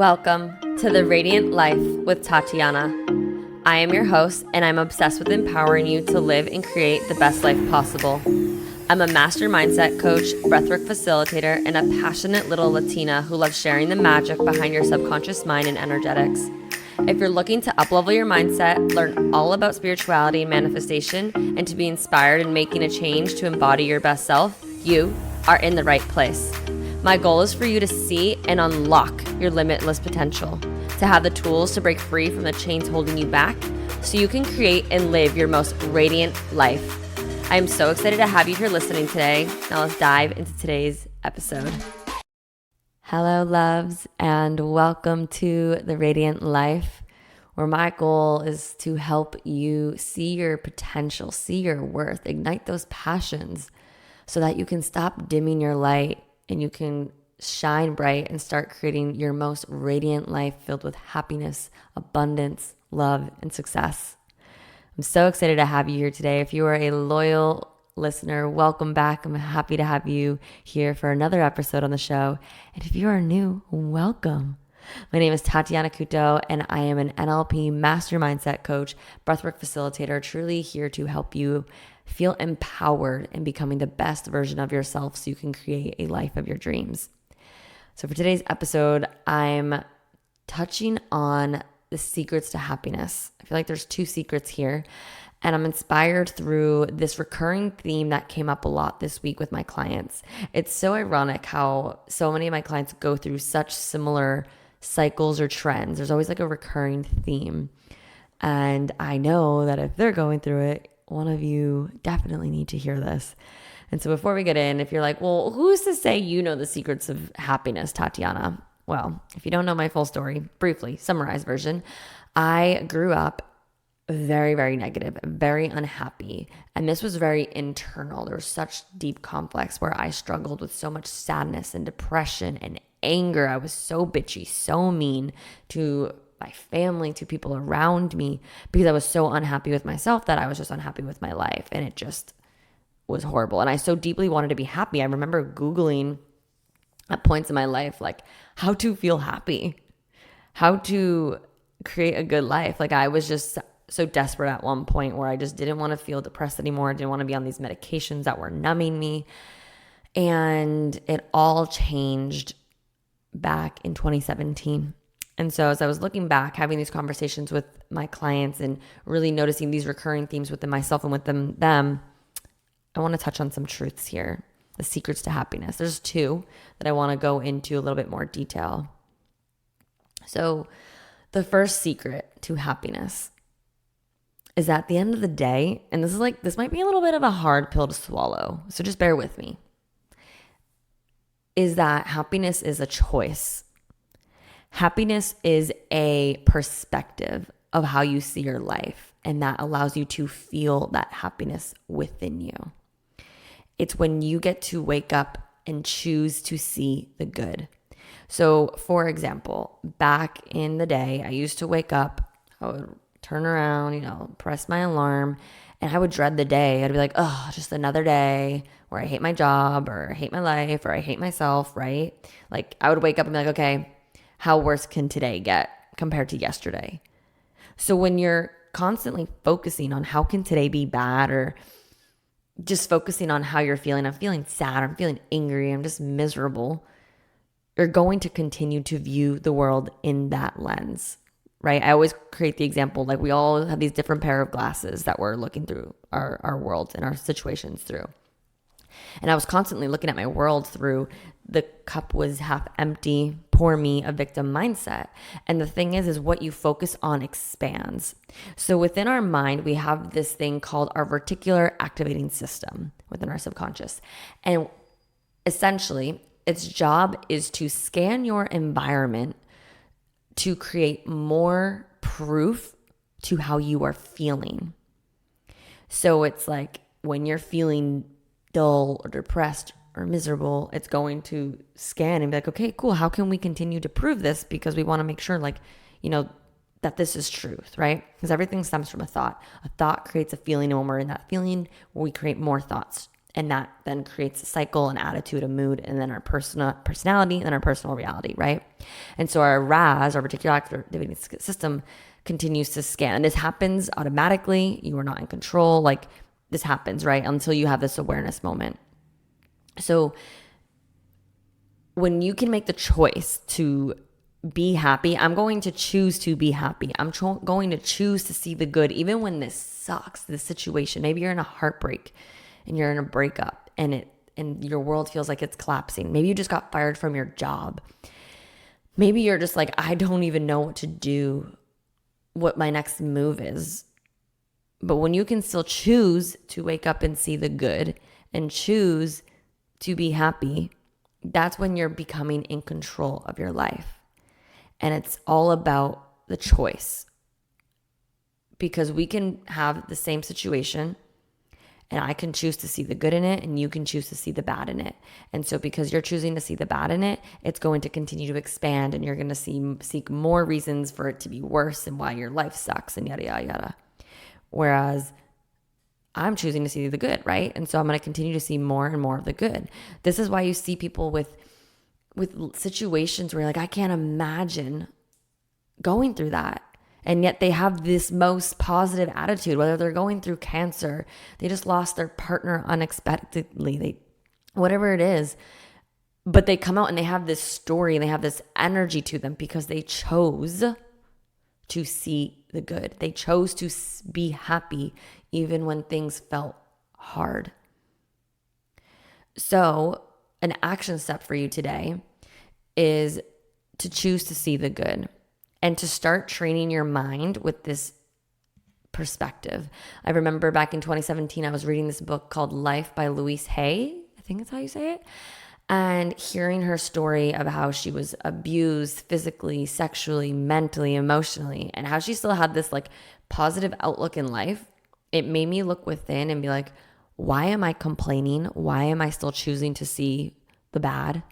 Welcome to the Radiant Life with Tatiana. I am your host, and I'm obsessed with empowering you to live and create the best life possible. I'm a master mindset coach, breathwork facilitator, and a passionate little Latina who loves sharing the magic behind your subconscious mind and energetics. If you're looking to uplevel your mindset, learn all about spirituality and manifestation, and to be inspired in making a change to embody your best self, you are in the right place. My goal is for you to see and unlock your limitless potential, to have the tools to break free from the chains holding you back so you can create and live your most radiant life. I am so excited to have you here listening today. Now let's dive into today's episode. Hello, loves, and welcome to the Radiant Life, where my goal is to help you see your potential, see your worth, ignite those passions so that you can stop dimming your light and you can shine bright and start creating your most radiant life filled with happiness, abundance, love, and success. I'm so excited to have you here today. If you are a loyal listener, welcome back. I'm happy to have you here for another episode on the show. And if you are new, welcome. My name is Tatiana Couto, and I am an NLP master mindset coach, breathwork facilitator, truly here to help you feel empowered in becoming the best version of yourself so you can create a life of your dreams. So for today's episode, I'm touching on the secrets to happiness. I feel like there's two secrets here, and I'm inspired through this recurring theme that came up a lot this week with my clients. It's so ironic how so many of my clients go through such similar cycles or trends. There's always like a recurring theme. And I know that if they're going through it, one of you definitely need to hear this. And so before we get in, if you're like, well, who's to say you know the secrets of happiness, Tatiana? Well, if you don't know my full story, briefly, summarized version, I grew up very, very negative, very unhappy. And this was very internal. There was such deep conflicts where I struggled with so much sadness and depression and anger. I was so bitchy, so mean to my family, to people around me, because I was so unhappy with myself that I was just unhappy with my life. And it just was horrible. And I so deeply wanted to be happy. I remember Googling at points in my life, like how to feel happy, how to create a good life. Like I was just so desperate at one point where I just didn't want to feel depressed anymore. I didn't want to be on these medications that were numbing me. And it all changed back in 2017. And so as I was looking back, having these conversations with my clients and really noticing these recurring themes within myself and within them, I want to touch on some truths here, the secrets to happiness. There's two that I want to go into a little bit more detail. So the first secret to happiness is at the end of the day, and this might be a little bit of a hard pill to swallow, so just bear with me, is that happiness is a choice. Happiness is a perspective of how you see your life, and that allows you to feel that happiness within you. It's when you get to wake up and choose to see the good. So, for example, back in the day, I used to wake up, I would turn around, press my alarm, and I would dread the day. I'd be like, oh, just another day where I hate my job or I hate my life or I hate myself, right? Like I would wake up and be like, okay, how worse can today get compared to yesterday? So when you're constantly focusing on how can today be bad, or just focusing on how you're feeling, I'm feeling sad, I'm feeling angry, I'm just miserable, you're going to continue to view the world in that lens, right? I always create the example, like we all have these different pair of glasses that we're looking through our world and our situations through. And I was constantly looking at my world through the cup was half empty, poor me, a victim mindset. And the thing is what you focus on expands. So within our mind, we have this thing called our reticular activating system within our subconscious. And essentially, its job is to scan your environment to create more proof to how you are feeling. So it's like when you're feeling dull or depressed or miserable, it's going to scan and be like, okay, cool. How can we continue to prove this? Because we want to make sure that this is truth, right? Because everything stems from a thought. A thought creates a feeling, and when we're in that feeling, we create more thoughts. And that then creates a cycle, an attitude, a mood, and then our personality, and then our personal reality, right? And so our RAS, our reticular activating system, continues to scan. And this happens automatically. You are not in control. Like this happens, right? Until you have this awareness moment. So when you can make the choice to be happy, I'm going to choose to be happy. I'm going to choose to see the good, even when this sucks, this situation. Maybe you're in a heartbreak and you're in a breakup and your world feels like it's collapsing. Maybe you just got fired from your job. Maybe you're just like, I don't even know what to do, what my next move is. But when you can still choose to wake up and see the good and choose to be happy, that's when you're becoming in control of your life. And it's all about the choice. Because we can have the same situation and I can choose to see the good in it and you can choose to see the bad in it. And so because you're choosing to see the bad in it, it's going to continue to expand and you're going to seek more reasons for it to be worse and why your life sucks and yada, yada, yada. Whereas I'm choosing to see the good, right? And so I'm going to continue to see more and more of the good. This is why you see people with situations where you're like, I can't imagine going through that. And yet they have this most positive attitude, whether they're going through cancer, they just lost their partner unexpectedly, whatever it is. But they come out and they have this story and they have this energy to them because they chose to see the good. They chose to be happy even when things felt hard. So an action step for you today is to choose to see the good. And to start training your mind with this perspective. I remember back in 2017, I was reading this book called Life by Louise Hay. I think that's how you say it. And hearing her story of how she was abused physically, sexually, mentally, emotionally, and how she still had this like positive outlook in life, it made me look within and be like, why am I complaining? Why am I still choosing to see the bad?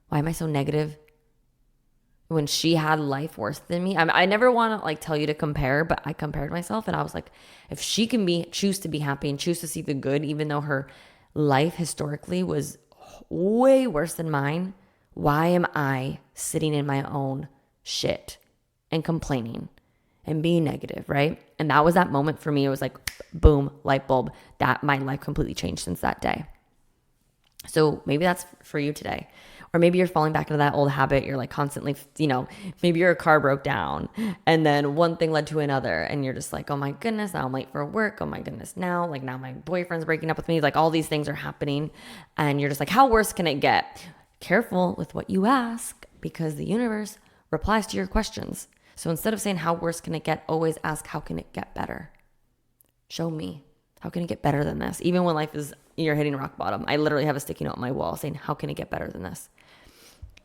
Why am I so negative? When she had life worse than me. I never want to like tell you to compare, but I compared myself and I was like, if she can choose to be happy and choose to see the good, even though her life historically was way worse than mine, why am I sitting in my own shit and complaining and being negative, right? And that was that moment for me. It was like, boom, light bulb. That my life completely changed since that day. So maybe that's for you today. Or maybe you're falling back into that old habit. You're like constantly, maybe your car broke down and then one thing led to another. And you're just like, oh my goodness, now I'm late for work. Oh my goodness, now my boyfriend's breaking up with me. Like all these things are happening. And you're just like, how worse can it get? Careful with what you ask because the universe replies to your questions. So instead of saying how worse can it get, always ask how can it get better? Show me. How can it get better than this? Even when you're hitting rock bottom. I literally have a sticky note on my wall saying, how can it get better than this?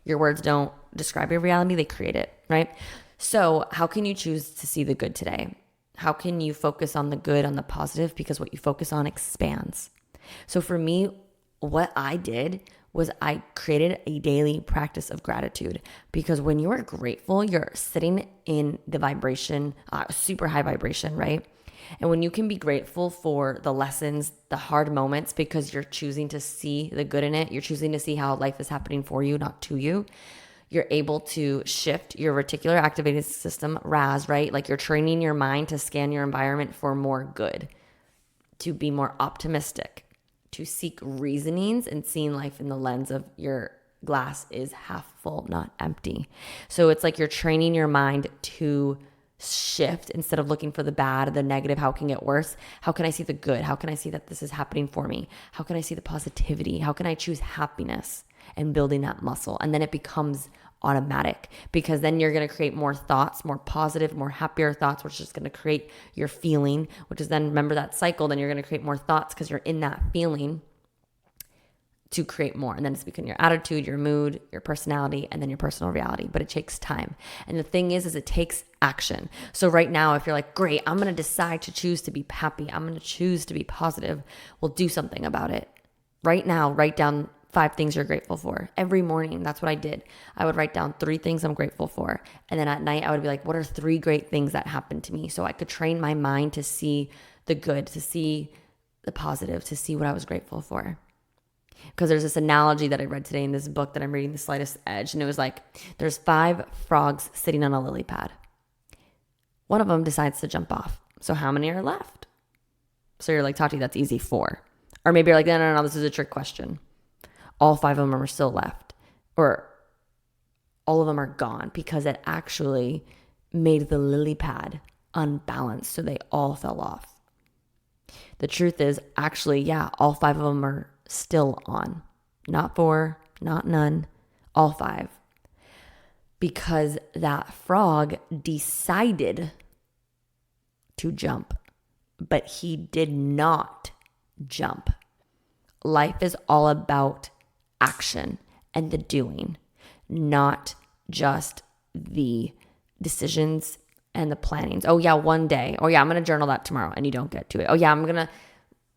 Your words don't describe your reality, they create it, right? So how can you choose to see the good today? How can you focus on the good, on the positive? Because what you focus on expands. So for me, what I did was I created a daily practice of gratitude because when you are grateful, you're sitting in the vibration, super high vibration, right? And when you can be grateful for the lessons, the hard moments, because you're choosing to see the good in it, you're choosing to see how life is happening for you, not to you, you're able to shift your reticular activating system, RAS, right? Like you're training your mind to scan your environment for more good, to be more optimistic, to seek reasonings and seeing life in the lens of your glass is half full, not empty. So it's like you're training your mind to shift instead of looking for the bad, the negative, how it can get worse. How can I see the good? How can I see that this is happening for me? How can I see the positivity? How can I choose happiness and building that muscle? And then it becomes automatic because then you're going to create more thoughts, more positive, more happier thoughts, which is going to create your feeling, which is then remember that cycle. Then you're going to create more thoughts because you're in that feeling to create more. And then it's becoming your attitude, your mood, your personality, and then your personal reality. But it takes time. And the thing is it takes action. So right now, if you're like, great, I'm going to decide to choose to be happy. I'm going to choose to be positive. Well, do something about it. Right now, write down 5 things you're grateful for. Every morning, that's what I did. I would write down 3 things I'm grateful for. And then at night, I would be like, what are 3 great things that happened to me? So I could train my mind to see the good, to see the positive, to see what I was grateful for. Because there's this analogy that I read today in this book that I'm reading, The Slightest Edge. And it was like, there's 5 frogs sitting on a lily pad. One of them decides to jump off. So how many are left? So you're like, Tati, that's easy, 4. Or maybe you're like, no, this is a trick question. All 5 of them are still left. Or all of them are gone because it actually made the lily pad unbalanced. So they all fell off. The truth is actually, yeah, all 5 of them are still on. Not 4, not none, all 5. Because that frog decided to jump, but he did not jump. Life is all about action and the doing, not just the decisions and the plannings. Oh yeah, one day. Oh yeah, I'm going to journal that tomorrow, and you don't get to it. Oh yeah, I'm going to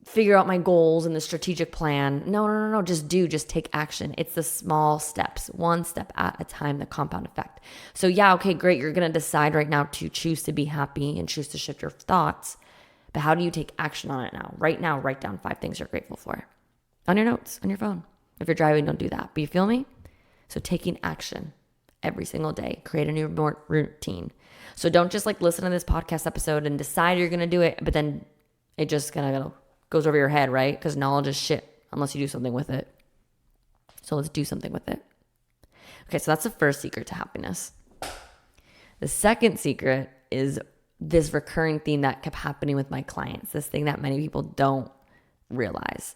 figure out my goals and the strategic plan. No. Just take action. It's the small steps, one step at a time, the compound effect. So yeah, okay, great. You're going to decide right now to choose to be happy and choose to shift your thoughts. But how do you take action on it now? Right now, write down 5 things you're grateful for on your notes, on your phone. If you're driving, don't do that. But you feel me? So taking action every single day, create a new routine. So don't just like listen to this podcast episode and decide you're going to do it, but then it just kind of goes over your head, right? Because knowledge is shit unless you do something with it. So let's do something with it. Okay, so that's the first secret to happiness. The second secret is this recurring theme that kept happening with my clients, this thing that many people don't realize.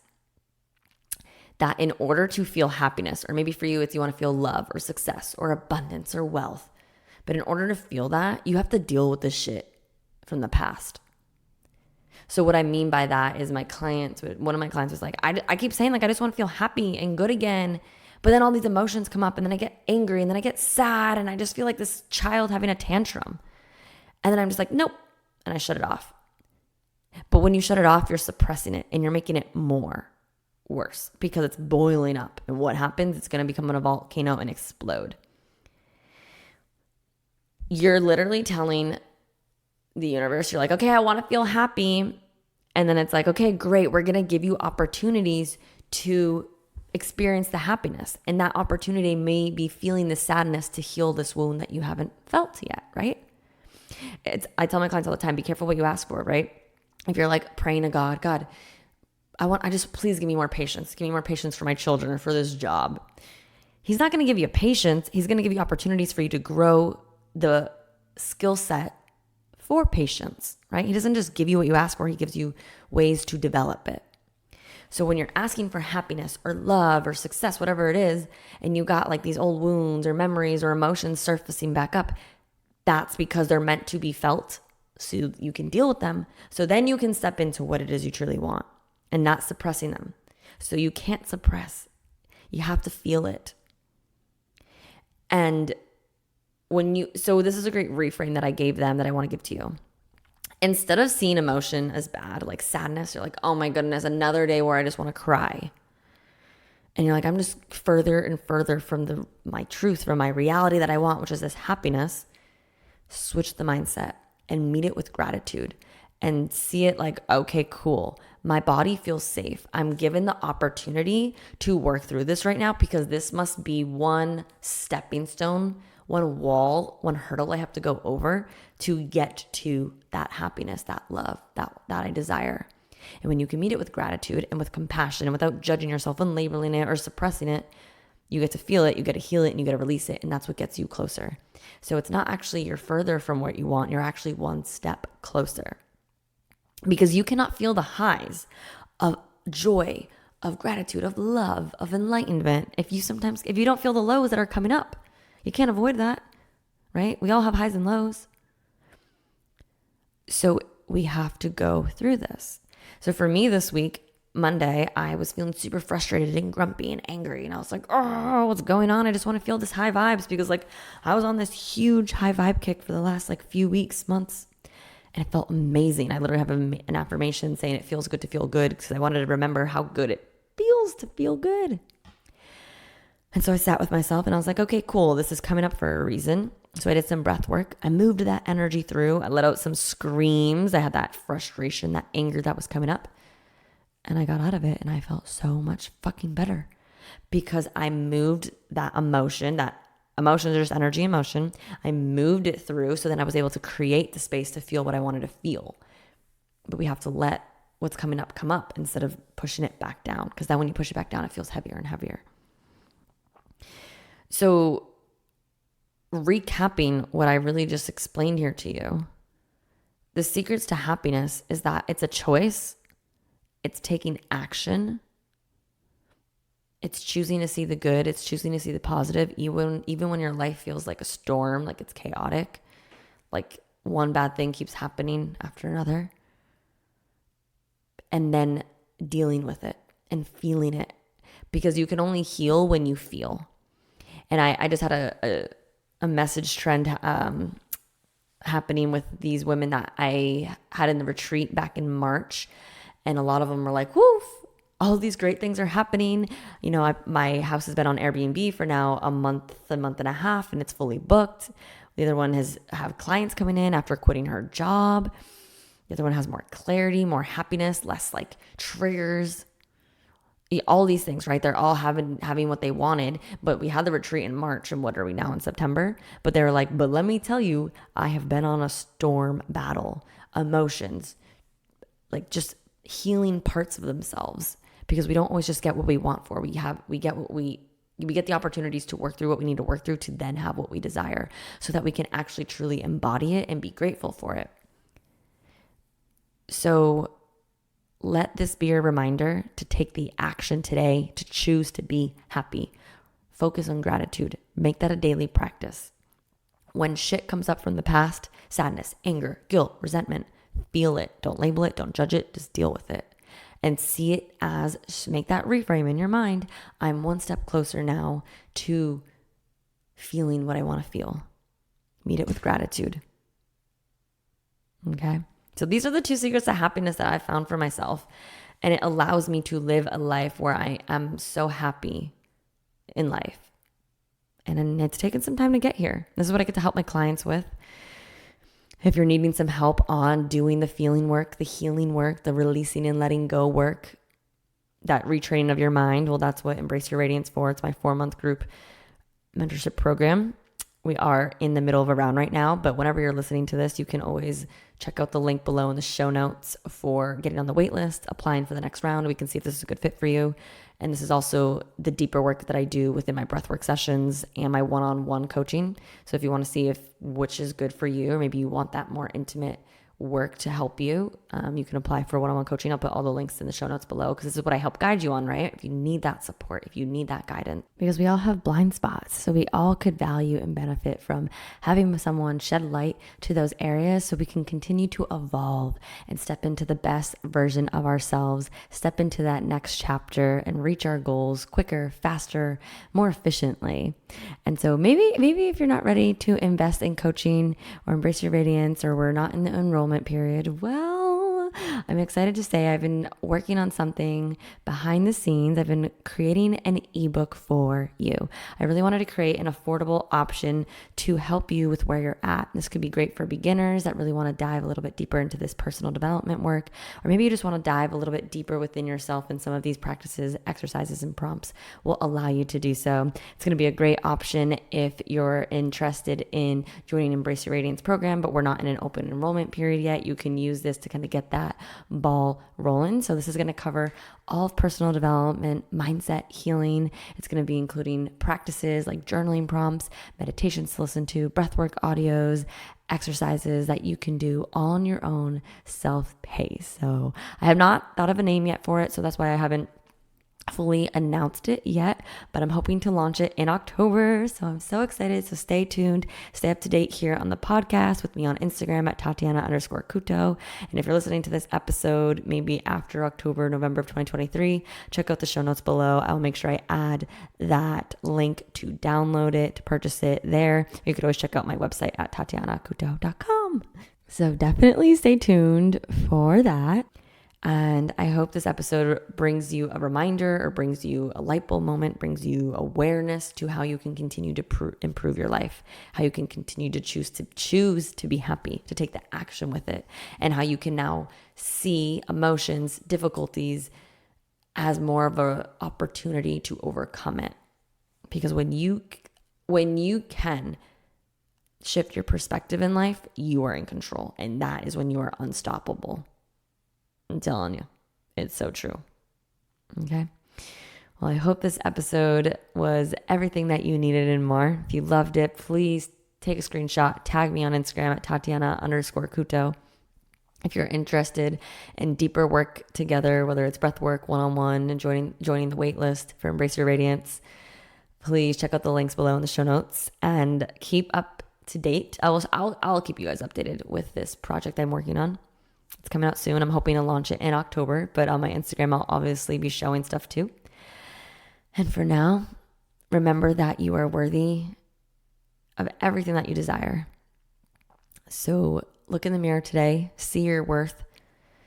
That in order to feel happiness, or maybe for you, it's you want to feel love or success or abundance or wealth. But in order to feel that, you have to deal with this shit from the past. So what I mean by that is one of my clients was like, I keep saying like, I just want to feel happy and good again. But then all these emotions come up and then I get angry and then I get sad and I just feel like this child having a tantrum. And then I'm just like, nope. And I shut it off. But when you shut it off, you're suppressing it and you're making it worse because it's boiling up. And what happens? It's going to become a volcano and explode. You're literally telling the universe, you're like, okay, I want to feel happy. And then it's like, okay, great. We're going to give you opportunities to experience the happiness. And that opportunity may be feeling the sadness to heal this wound that you haven't felt yet, right? I tell my clients all the time, be careful what you ask for, right? If you're like praying to God, please give me more patience. Give me more patience for my children or for this job. He's not going to give you patience. He's going to give you opportunities for you to grow the skill set for patience, right? He doesn't just give you what you ask for. He gives you ways to develop it. So when you're asking for happiness or love or success, whatever it is, and you got like these old wounds or memories or emotions surfacing back up, that's because they're meant to be felt so you can deal with them. So then you can step into what it is you truly want and not suppressing them. So you can't suppress. You have to feel it. And so this is a great reframe that I gave them that I want to give to you. Instead of seeing emotion as bad, like sadness, you're like, oh my goodness, another day where I just want to cry. And you're like, I'm just further and further from my truth, from my reality that I want, which is this happiness. Switch the mindset and meet it with gratitude and see it like, okay, cool. My body feels safe. I'm given the opportunity to work through this right now because this must be one stepping stone, one wall, one hurdle I have to go over to get to that happiness, that love, that I desire. And when you can meet it with gratitude and with compassion and without judging yourself and labeling it or suppressing it, you get to feel it, you get to heal it, and you get to release it. And that's what gets you closer. So it's not actually you're further from what you want. You're actually one step closer. Because you cannot feel the highs of joy, of gratitude, of love, of enlightenment if you don't feel the lows that are coming up. You can't avoid that, right? We all have highs and lows. So we have to go through this. So for me this week, Monday, I was feeling super frustrated and grumpy and angry. And I was like, oh, what's going on? I just want to feel this high vibes because like I was on this huge high vibe kick for the last like few weeks, months. And it felt amazing. I literally have an affirmation saying it feels good to feel good because I wanted to remember how good it feels to feel good. And so I sat with myself and I was like, okay, cool. This is coming up for a reason. So I did some breath work. I moved that energy through. I let out some screams. I had that frustration, that anger that was coming up. And I got out of it and I felt so much fucking better because I moved that emotions are just energy and motion. I moved it through. So then I was able to create the space to feel what I wanted to feel. But we have to let what's coming up come up instead of pushing it back down. Because then when you push it back down, it feels heavier and heavier. So recapping what I really just explained here to you, the secrets to happiness is that it's a choice. It's taking action. It's choosing to see the good. It's choosing to see the positive, even when your life feels like a storm, like it's chaotic, like one bad thing keeps happening after another. And then dealing with it and feeling it, because you can only heal when you feel. And I just had a message trend happening with these women that I had in the retreat back in March. And a lot of them were like, woof, all these great things are happening. You know, my house has been on Airbnb for now a month and a half, and it's fully booked. The other one have clients coming in after quitting her job. The other one has more clarity, more happiness, less like triggers. All these things, right? They're all having what they wanted. But we had the retreat in March, and what are we now in September? But they were like, but let me tell you, I have been on a storm battle, emotions, like just healing parts of themselves, because we don't always just get what we want for. We get the opportunities to work through what we need to work through to then have what we desire, so that we can actually truly embody it and be grateful for it. So let this be a reminder to take the action today to choose to be happy. Focus on gratitude. Make that a daily practice. When shit comes up from the past, sadness, anger, guilt, resentment, feel it. Don't label it. Don't judge it. Just deal with it. And see it as, make that reframe in your mind. I'm one step closer now to feeling what I want to feel. Meet it with gratitude. Okay? So these are the 2 secrets to happiness that I found for myself. And it allows me to live a life where I am so happy in life. And it's taken some time to get here. This is what I get to help my clients with. If you're needing some help on doing the feeling work, the healing work, the releasing and letting go work, that retraining of your mind, well, that's what Embrace Your Radiance for. It's my 4-month group mentorship program. We are in the middle of a round right now, but whenever you're listening to this, you can always check out the link below in the show notes for getting on the wait list, applying for the next round. We can see if this is a good fit for you. And this is also the deeper work that I do within my breathwork sessions and my one-on-one coaching. So if you want to see which is good for you, or maybe you want that more intimate work to help you, you can apply for one-on-one coaching. I'll put all the links in the show notes below, because this is what I help guide you on, right? If you need that support, if you need that guidance, because we all have blind spots. So we all could value and benefit from having someone shed light to those areas, so we can continue to evolve and step into the best version of ourselves, step into that next chapter and reach our goals quicker, faster, more efficiently. And so maybe if you're not ready to invest in coaching or embrace your radiance, or we're not in the enrollment period, well, I'm excited to say I've been working on something behind the scenes. I've been creating an ebook for you. I really wanted to create an affordable option to help you with where you're at. This could be great for beginners that really want to dive a little bit deeper into this personal development work, or maybe you just want to dive a little bit deeper within yourself, and some of these practices, exercises, and prompts will allow you to do so. It's going to be a great option if you're interested in joining Embrace Your Radiance program, but we're not in an open enrollment period yet. You can use this to kind of get that ball rolling. So this is going to cover all of personal development, mindset, healing. It's going to be including practices like journaling prompts, meditations to listen to, breathwork audios, exercises that you can do on your own self-pace. So I have not thought of a name yet for it, so that's why I haven't fully announced it yet, but I'm hoping to launch it in October. So I'm so excited. So stay tuned, stay up to date here on the podcast with me on Instagram at Tatiana_Kuto. And if you're listening to this episode, maybe after October, November of 2023, check out the show notes below. I'll make sure I add that link to download it, to purchase it there. You could always check out my website at TatianaKuto.com. So definitely stay tuned for that. And I hope this episode brings you a reminder, or brings you a light bulb moment, brings you awareness to how you can continue to improve your life, how you can continue to choose to be happy, to take the action with it, and how you can now see emotions, difficulties, as more of an opportunity to overcome it. Because when you can shift your perspective in life, you are in control. And that is when you are unstoppable. I'm telling you, it's so true. Okay. Well, I hope this episode was everything that you needed and more. If you loved it, please take a screenshot, tag me on Instagram at Tatiana_Kuto. If you're interested in deeper work together, whether it's breathwork, one-on-one, and joining the wait list for Embrace Your Radiance, please check out the links below in the show notes and keep up to date. I'll keep you guys updated with this project I'm working on. It's coming out soon. I'm hoping to launch it in October, but on my Instagram, I'll obviously be showing stuff too. And for now, remember that you are worthy of everything that you desire. So look in the mirror today, see your worth,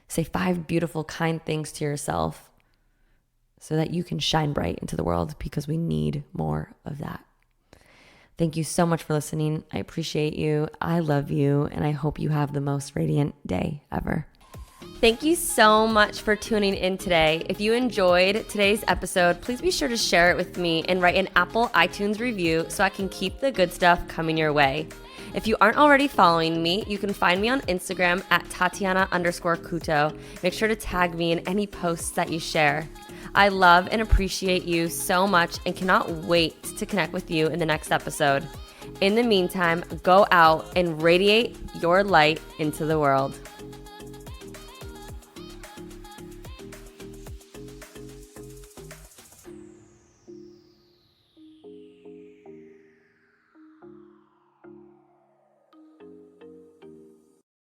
say 5 beautiful, kind things to yourself so that you can shine bright into the world, because we need more of that. Thank you so much for listening. I appreciate you. I love you. And I hope you have the most radiant day ever. Thank you so much for tuning in today. If you enjoyed today's episode, please be sure to share it with me and write an Apple iTunes review so I can keep the good stuff coming your way. If you aren't already following me, you can find me on Instagram at Tatiana_Kuto. Make sure to tag me in any posts that you share. I love and appreciate you so much and cannot wait to connect with you in the next episode. In the meantime, go out and radiate your light into the world.